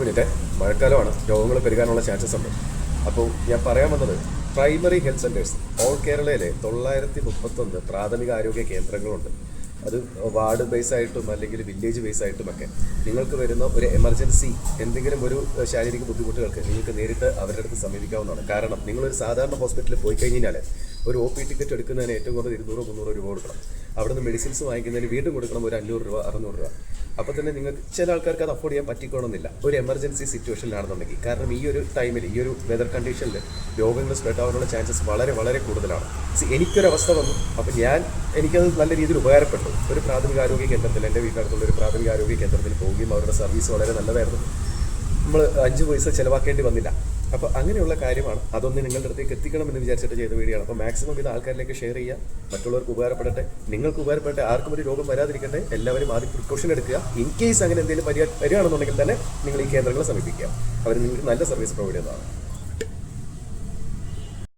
Minute മഴക്കാലമാണ്, രോഗങ്ങൾ പെരുകാനുള്ള chances ഉണ്ട്. അപ്പോൾ ഞാൻ പറയാൻ വന്നത് പ്രൈമറി ഹെൽത്ത് സെൻറ്റേഴ്സ് ഓൾ കേരളയിലെ 931 പ്രാഥമിക ആരോഗ്യ കേന്ദ്രങ്ങളുണ്ട്. അത് വാർഡ് ബേസ് ആയിട്ടും അല്ലെങ്കിൽ വില്ലേജ് ബേസ് ആയിട്ടുമൊക്കെ നിങ്ങൾക്ക് വരുന്ന ഒരു എമർജൻസി എന്തെങ്കിലും ഒരു ശാരീരിക ബുദ്ധിമുട്ടുകൾക്ക് നിങ്ങൾക്ക് നേരിട്ട് അവരുടെ അടുത്ത് സമീപിക്കാവുന്നതാണ്. കാരണം നിങ്ങളൊരു സാധാരണ ഹോസ്പിറ്റലിൽ പോയി കഴിഞ്ഞാൽ ഒരു OP ടിക്കറ്റ് എടുക്കുന്നതിന് ഏറ്റവും കുറഞ്ഞ 200-300 രൂപ കൊടുക്കണം. അവിടുന്ന് മെഡിസിൻസ് വാങ്ങിക്കുന്നതിന് വീണ്ടും കൊടുക്കണം ഒരു 500 രൂപ 600 രൂപ. അപ്പോൾ തന്നെ നിങ്ങൾക്ക് ചില ആൾക്കാർക്ക് അത് അഫോർഡ് ചെയ്യാൻ പറ്റിക്കണമെന്നില്ല ഒരു എമർജൻസി സിറ്റുവേഷനിലാണെന്നുണ്ടെങ്കിൽ. കാരണം ഈ ഒരു ടൈമിൽ ഈ ഒരു വെതർ കണ്ടീഷനിൽ രോഗങ്ങൾ സ്പ്രെഡ് ആവാനുള്ള ചാൻസസ് വളരെ വളരെ കൂടുതലാണ്. എനിക്കൊരവസ്ഥ വന്നു, അപ്പോൾ എനിക്കത് നല്ല രീതിയിൽ ഉപകാരപ്പെട്ടു. ഒരു പ്രാഥമിക ആരോഗ്യ കേന്ദ്രത്തിൽ, എൻ്റെ വീട്ടിനടുത്തുള്ള ഒരു പ്രാഥമിക ആരോഗ്യ കേന്ദ്രത്തിൽ പോവുകയും അവരുടെ സർവീസ് വളരെ നല്ലതായിരുന്നു. നമ്മൾ 5 പൈസ ചിലവാക്കേണ്ടി വന്നില്ല. അപ്പോൾ അങ്ങനെയുള്ള കാര്യമാണ്. അതൊന്ന് നിങ്ങളുടെ അടുത്തേക്ക് എത്തിക്കണമെന്ന് വിചാരിച്ചിട്ട് ചെയ്ത വീഡിയോയാണ്. അപ്പോൾ മാക്സിമം ഇത് ആൾക്കാരിലേക്ക് ഷെയർ ചെയ്യുക, മറ്റുള്ളവർക്ക് ഉപകാരപ്പെടട്ടെ, നിങ്ങൾക്ക് ഉപകാരപ്പെടട്ടെ, ആർക്കും ഒരു രോഗം വരാതിരിക്കട്ടെ. എല്ലാവരും ആദ്യം പ്രിക്കോഷൻ എടുക്കുക. ഇൻ കേസ് അങ്ങനെ എന്തെങ്കിലും വരികയാണെന്നുണ്ടെങ്കിൽ തന്നെ നിങ്ങൾ ഈ കേന്ദ്രങ്ങളെ സമീപിക്കുക. അവർ നിങ്ങൾക്ക് നല്ല സർവീസ് പ്രൊവൈഡ് ചെയ്യുന്നതാണ്.